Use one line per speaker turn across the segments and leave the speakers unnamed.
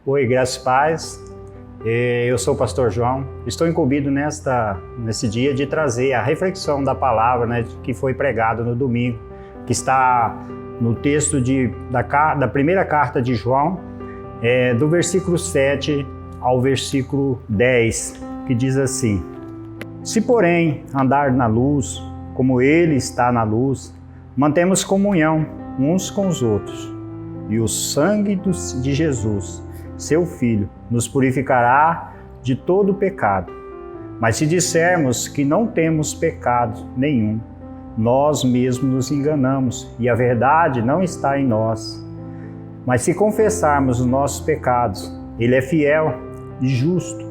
Oi, graças e paz. Eu sou o pastor João. Estou incumbido nesse dia de trazer a reflexão da palavra, né, que foi pregado no domingo, que está no texto da primeira carta de João, do versículo 7 ao versículo 10, que diz assim: Se, porém, andar na luz, como Ele está na luz, mantemos comunhão uns com os outros, e o sangue de Jesus, seu Filho, nos purificará de todo pecado. Mas se dissermos que não temos pecado nenhum, nós mesmos nos enganamos e a verdade não está em nós. Mas se confessarmos os nossos pecados, Ele é fiel e justo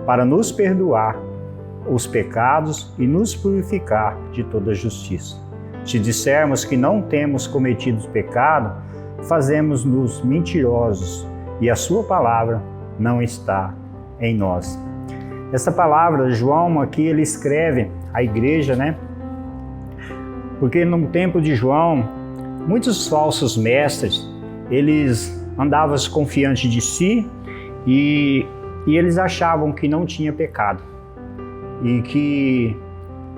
para nos perdoar os pecados e nos purificar de toda justiça. Se dissermos que não temos cometido pecado, fazemos-nos mentirosos e a sua palavra não está em nós. Essa palavra, João aqui, ele escreve à igreja, né? Porque no tempo de João, muitos falsos mestres, eles andavam confiantes de si e eles achavam que não tinha pecado e que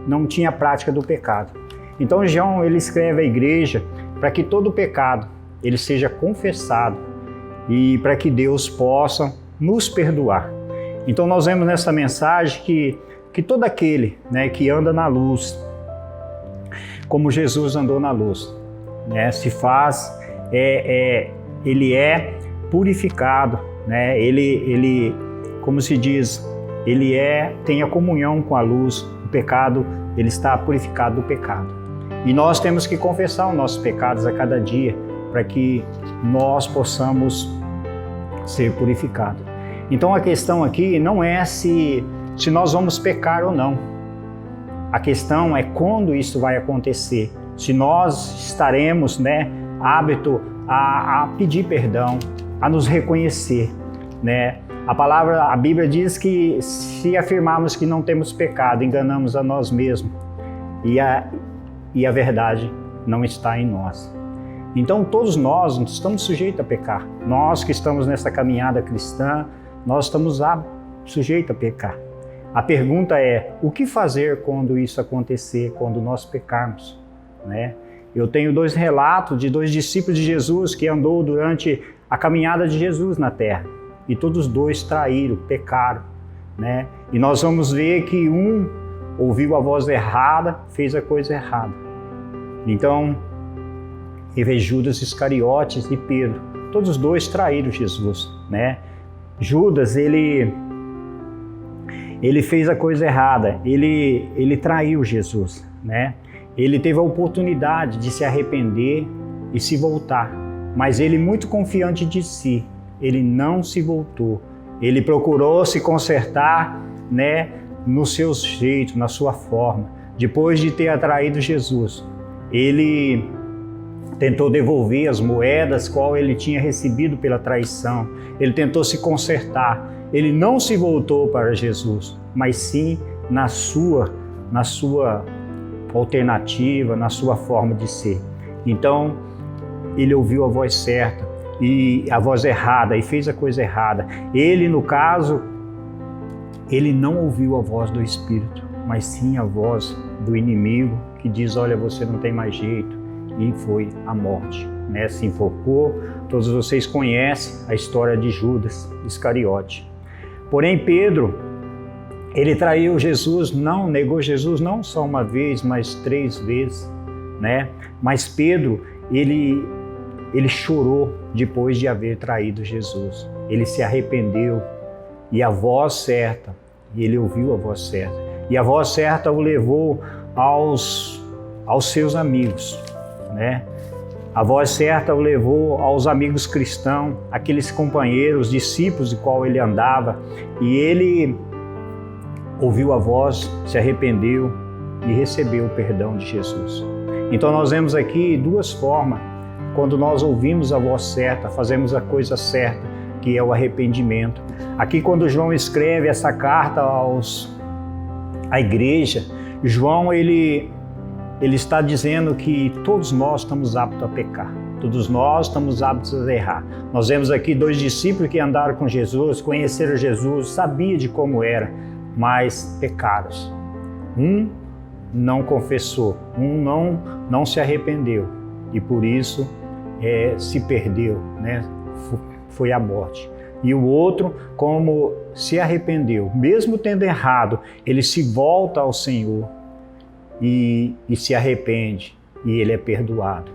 não tinha prática do pecado. Então João, ele escreve à igreja para que todo pecado ele seja confessado e para que Deus possa nos perdoar. Então nós vemos nessa mensagem que todo aquele, né, que anda na luz, como Jesus andou na luz, né, se faz, ele é purificado, né, ele, como se diz, ele tem a comunhão com a luz, o pecado, ele está purificado do pecado. E nós temos que confessar os nossos pecados a cada dia, para que nós possamos ser purificados. Então a questão aqui não é se nós vamos pecar ou não. A questão é quando isso vai acontecer. Se nós estaremos, né, aptos a pedir perdão, a nos reconhecer, né? A Bíblia diz que se afirmarmos que não temos pecado, enganamos a nós mesmos e a verdade não está em nós. Então todos nós estamos sujeitos a pecar. Nós que estamos nessa caminhada cristã, nós estamos sujeitos a pecar. A pergunta é, o que fazer quando isso acontecer, quando nós pecarmos, né? Eu tenho 2 relatos de 2 discípulos de Jesus que andou durante a caminhada de Jesus na terra. E todos 2 traíram, pecaram, né? E nós vamos ver que um ouviu a voz errada, fez a coisa errada. Então, Judas Iscariotes e Pedro, todos os 2 traíram Jesus, né? Judas, ele fez a coisa errada, ele traiu Jesus, né? Ele teve a oportunidade de se arrepender e se voltar, mas ele, muito confiante de si, ele não se voltou. Ele procurou se consertar, né, no seu jeito, na sua forma. Depois de ter atraído Jesus, ele tentou devolver as moedas qual ele tinha recebido pela traição. Ele tentou se consertar. Ele não se voltou para Jesus, mas sim na sua alternativa, na sua forma de ser. Então, ele ouviu a voz certa e a voz errada e fez a coisa errada. Ele, no caso, ele não ouviu a voz do Espírito, mas sim a voz do inimigo que diz: olha, você não tem mais jeito, e foi a morte, né? Se enforcou. Todos vocês conhecem a história de Judas Iscariote. Porém, Pedro, ele traiu Jesus, negou Jesus não só uma vez, mas 3 vezes, né? Mas Pedro, ele chorou depois de haver traído Jesus. Ele se arrependeu e a voz certa, ele ouviu a voz certa. E a voz certa o levou aos seus amigos, né? A voz certa o levou aos amigos cristãos, aqueles companheiros, discípulos de qual ele andava. E ele ouviu a voz, se arrependeu e recebeu o perdão de Jesus. Então nós vemos aqui 2 formas. Quando nós ouvimos a voz certa, fazemos a coisa certa, que é o arrependimento. Aqui, quando João escreve essa carta à igreja, João ele está dizendo que todos nós estamos aptos a pecar. Todos nós estamos aptos a errar. Nós vemos aqui 2 discípulos que andaram com Jesus, conheceram Jesus, sabiam de como era, mas pecaram. Um não confessou, um não se arrependeu e por isso se perdeu, né? Foi à morte. E o outro, como se arrependeu, mesmo tendo errado, ele se volta ao Senhor e se arrepende e ele é perdoado,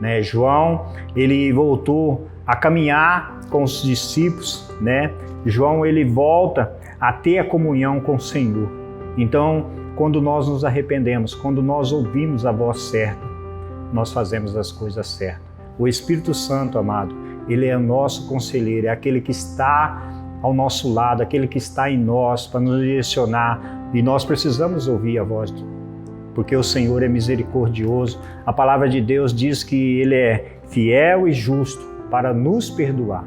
né? João, ele voltou a caminhar com os discípulos, né? João, ele volta a ter a comunhão com o Senhor. Então, quando nós nos arrependemos, quando nós ouvimos a voz certa, nós fazemos as coisas certas. O Espírito Santo, amado, ele é o nosso conselheiro, é aquele que está ao nosso lado, aquele que está em nós para nos direcionar, e nós precisamos ouvir a voz, porque o Senhor é misericordioso. A palavra de Deus diz que ele é fiel e justo para nos perdoar.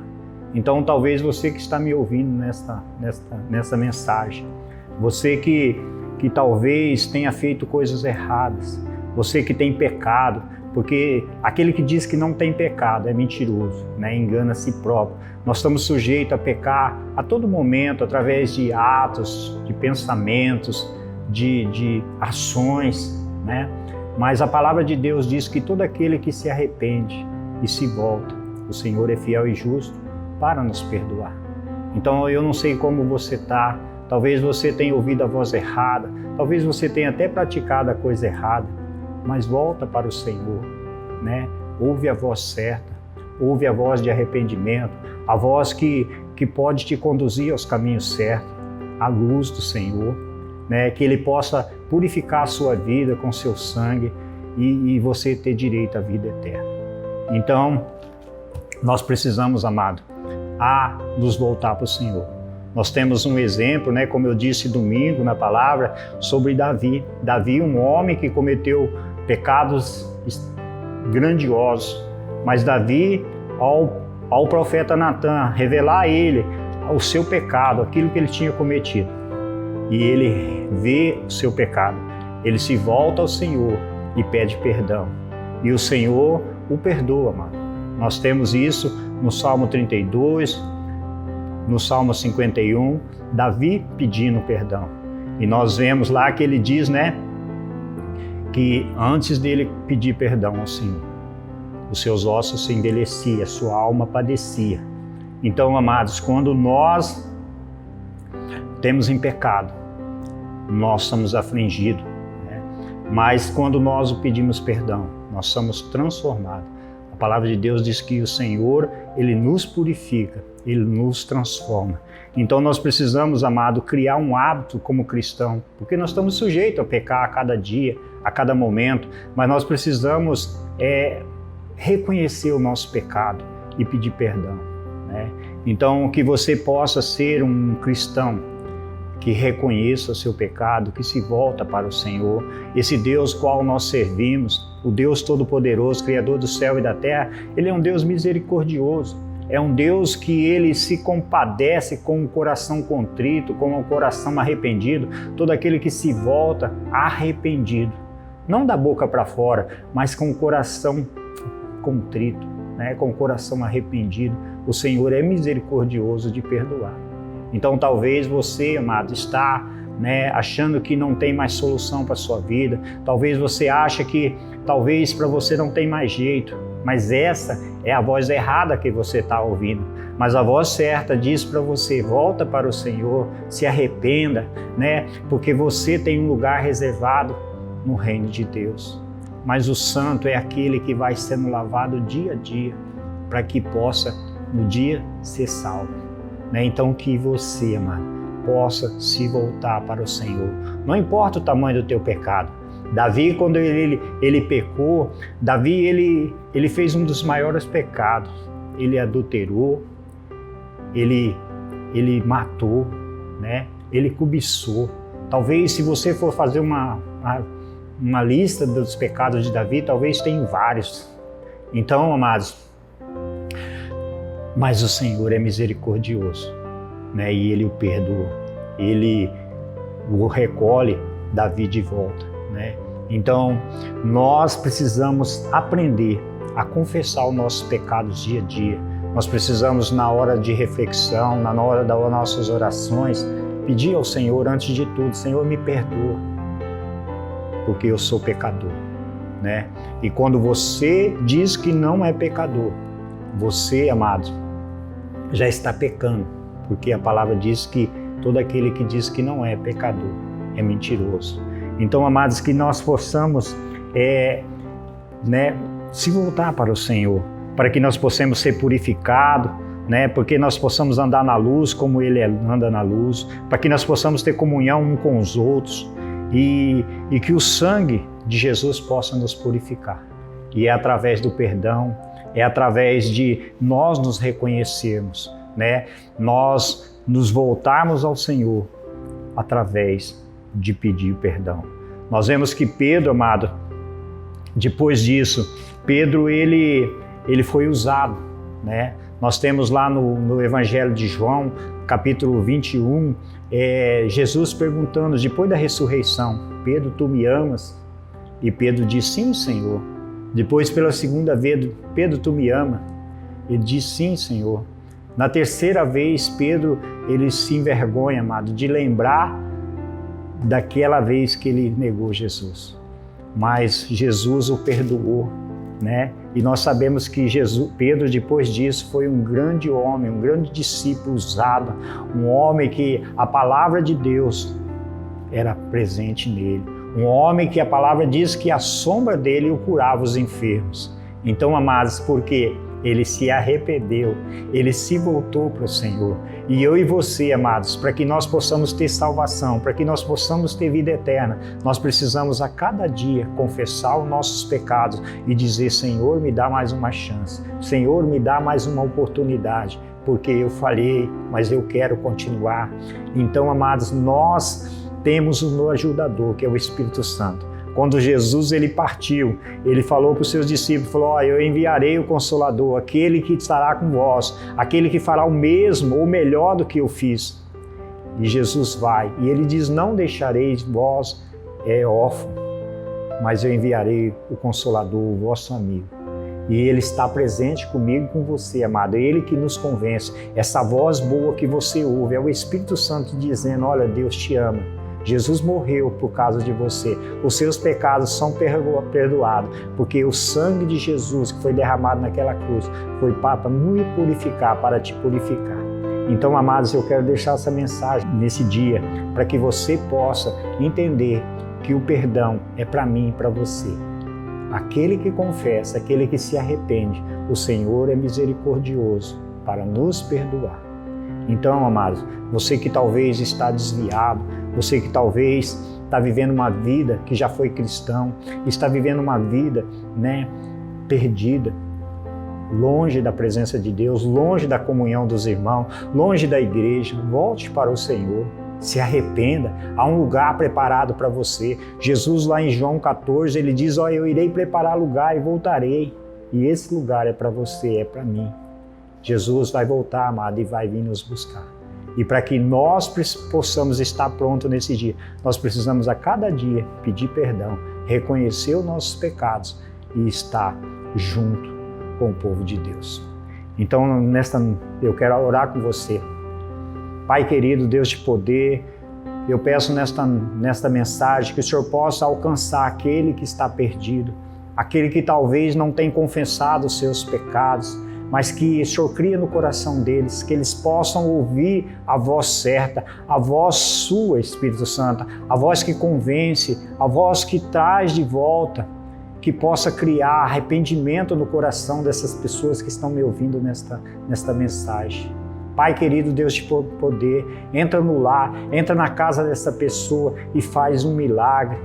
Então, talvez você que está me ouvindo nessa mensagem, você que talvez tenha feito coisas erradas, você que tem pecado, porque aquele que diz que não tem pecado é mentiroso, né? Engana a si próprio. Nós estamos sujeitos a pecar a todo momento, através de atos, de pensamentos, de ações, né? Mas a palavra de Deus diz que todo aquele que se arrepende e se volta, o Senhor é fiel e justo para nos perdoar. Então eu não sei como você está, talvez você tenha ouvido a voz errada, talvez você tenha até praticado a coisa errada, mas volta para o Senhor, né? Ouve a voz certa, ouve a voz de arrependimento, a voz que pode te conduzir aos caminhos certos, à luz do Senhor, né? Que Ele possa purificar a sua vida com seu sangue e você ter direito à vida eterna. Então, nós precisamos, amado, a nos voltar para o Senhor. Nós temos um exemplo, né, como eu disse domingo na palavra, sobre Davi. Davi, um homem que cometeu pecados grandiosos, mas Davi, ao profeta Natan revelar a ele o seu pecado, aquilo que ele tinha cometido, e ele vê o seu pecado, ele se volta ao Senhor e pede perdão, e o Senhor o perdoa, mano. Nós temos isso no Salmo 32, no Salmo 51, Davi pedindo perdão. E nós vemos lá que ele diz, né, que antes dele pedir perdão ao Senhor, os seus ossos se envelheciam, a sua alma padecia. Então, amados, quando nós temos em pecado, nós somos afligidos, né? Mas quando nós o pedimos perdão, nós somos transformados. A palavra de Deus diz que o Senhor, Ele nos purifica, Ele nos transforma. Então nós precisamos, amado, criar um hábito como cristão, porque nós estamos sujeitos a pecar a cada dia, a cada momento, mas nós precisamos reconhecer o nosso pecado e pedir perdão, né? Então que você possa ser um cristão que reconheça o seu pecado, que se volta para o Senhor. Esse Deus qual nós servimos, o Deus Todo-Poderoso, Criador do céu e da terra, Ele é um Deus misericordioso. É um Deus que Ele se compadece com o coração contrito, com o coração arrependido, todo aquele que se volta arrependido. Não da boca para fora, mas com o coração contrito, né? Com o coração arrependido. O Senhor é misericordioso de perdoar. Então talvez você, amado, está, né, achando que não tem mais solução para a sua vida. Talvez você ache que talvez para você não tem mais jeito. Mas essa é a voz errada que você está ouvindo. Mas a voz certa diz para você, volta para o Senhor, se arrependa, né? Porque você tem um lugar reservado no reino de Deus. Mas o santo é aquele que vai sendo lavado dia a dia, para que possa, no dia, ser salvo. Né? Então que você, amado, possa se voltar para o Senhor. Não importa o tamanho do teu pecado. Davi, quando ele pecou, Davi ele fez um dos maiores pecados. Ele adulterou, ele matou, né? Ele cobiçou. Talvez se você for fazer uma lista dos pecados de Davi, talvez tenha vários. Então, amados, mas o Senhor é misericordioso, né? E Ele o perdoa. Ele o recolhe Davi de volta, né? Então, nós precisamos aprender a confessar os nossos pecados dia a dia. Nós precisamos, na hora de reflexão, na hora das nossas orações, pedir ao Senhor, antes de tudo, Senhor, me perdoa, porque eu sou pecador, né? E quando você diz que não é pecador, você, amado, já está pecando, porque a palavra diz que todo aquele que diz que não é pecador é mentiroso. Então, amados, que nós possamos se voltar para o Senhor, para que nós possamos ser purificados, né? Porque nós possamos andar na luz como Ele anda na luz, para que nós possamos ter comunhão uns com os outros e que o sangue de Jesus possa nos purificar. E é através do perdão, é através de nós nos reconhecermos, né? Nós nos voltarmos ao Senhor através de pedir perdão. Nós vemos que Pedro, amado, depois disso, Pedro ele foi usado, né? Nós temos lá no Evangelho de João, capítulo 21, Jesus perguntando, depois da ressurreição, Pedro, tu me amas? E Pedro diz, sim, Senhor. Depois, pela segunda vez, Pedro, tu me amas? Ele diz, sim, Senhor. Na terceira vez, Pedro, ele se envergonha, amado, de lembrar daquela vez que ele negou Jesus. Mas Jesus o perdoou, né? E nós sabemos que Pedro, depois disso, foi um grande homem, um grande discípulo usado, um homem que a palavra de Deus era presente nele, um homem que a palavra diz que a sombra dele o curava os enfermos. Então, amados, porque ele se arrependeu, ele se voltou para o Senhor. E eu e você, amados, para que nós possamos ter salvação, para que nós possamos ter vida eterna, nós precisamos a cada dia confessar os nossos pecados e dizer, Senhor, me dá mais uma chance, Senhor, me dá mais uma oportunidade, porque eu falhei, mas eu quero continuar. Então, amados, nós temos o ajudador, que é o Espírito Santo. Quando Jesus ele partiu, ele falou para os seus discípulos, falou, eu enviarei o Consolador, aquele que estará com vós, aquele que fará o mesmo ou melhor do que eu fiz. E Jesus vai, e ele diz, não deixareis vós órfão, mas eu enviarei o Consolador, o vosso amigo. E ele está presente comigo e com você, amado. É ele que nos convence. Essa voz boa que você ouve é o Espírito Santo dizendo, olha, Deus te ama. Jesus morreu por causa de você. Os seus pecados são perdoados, porque o sangue de Jesus que foi derramado naquela cruz foi para me purificar, para te purificar. Então, amados, eu quero deixar essa mensagem nesse dia, para que você possa entender que o perdão é para mim e para você. Aquele que confessa, aquele que se arrepende, o Senhor é misericordioso para nos perdoar. Então, amados, você que talvez está desviado, você que talvez está vivendo uma vida que já foi cristão, está vivendo uma vida, perdida, longe da presença de Deus, longe da comunhão dos irmãos, longe da igreja, volte para o Senhor, se arrependa, há um lugar preparado para você. Jesus lá em João 14, ele diz, eu irei preparar lugar e voltarei, e esse lugar é para você, é para mim. Jesus vai voltar, amado, e vai vir nos buscar. E para que nós possamos estar prontos nesse dia, nós precisamos a cada dia pedir perdão, reconhecer os nossos pecados e estar junto com o povo de Deus. Então, eu quero orar com você. Pai querido, Deus de poder, eu peço nesta mensagem que o Senhor possa alcançar aquele que está perdido, aquele que talvez não tenha confessado os seus pecados, mas que o Senhor cria no coração deles, que eles possam ouvir a voz certa, a voz sua, Espírito Santo, a voz que convence, a voz que traz de volta, que possa criar arrependimento no coração dessas pessoas que estão me ouvindo nesta mensagem. Pai querido, Deus de poder, entra no lar, entra na casa dessa pessoa e faz um milagre.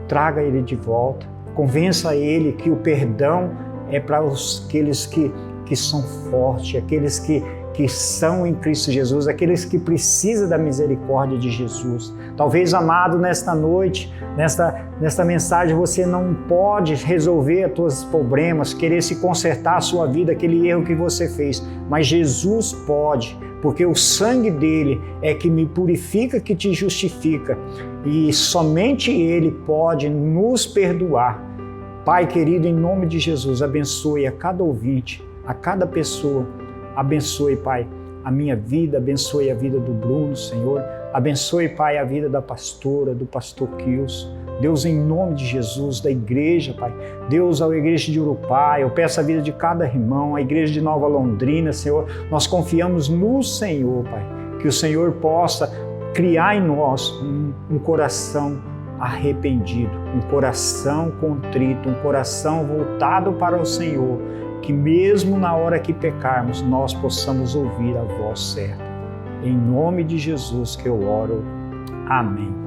Traga ele de volta, convença ele que o perdão é para aqueles que são fortes, aqueles que são em Cristo Jesus, aqueles que precisam da misericórdia de Jesus. Talvez, amado, nesta noite, nesta mensagem, você não pode resolver os seus problemas, querer se consertar a sua vida, aquele erro que você fez, mas Jesus pode, porque o sangue dele é que me purifica, que te justifica, e somente ele pode nos perdoar Pai querido, em nome de Jesus, abençoe a cada ouvinte, a cada pessoa. Abençoe, Pai, a minha vida, abençoe a vida do Bruno, Senhor. Abençoe, Pai, a vida da pastora, do pastor Kilson. Deus, em nome de Jesus, da igreja, Pai. Deus, a igreja de Urupá, eu peço a vida de cada irmão, a igreja de Nova Londrina, Senhor. Nós confiamos no Senhor, Pai. Que o Senhor possa criar em nós um coração arrependido, um coração contrito, um coração voltado para o Senhor, que mesmo na hora que pecarmos, nós possamos ouvir a voz certa. Em nome de Jesus que eu oro. Amém.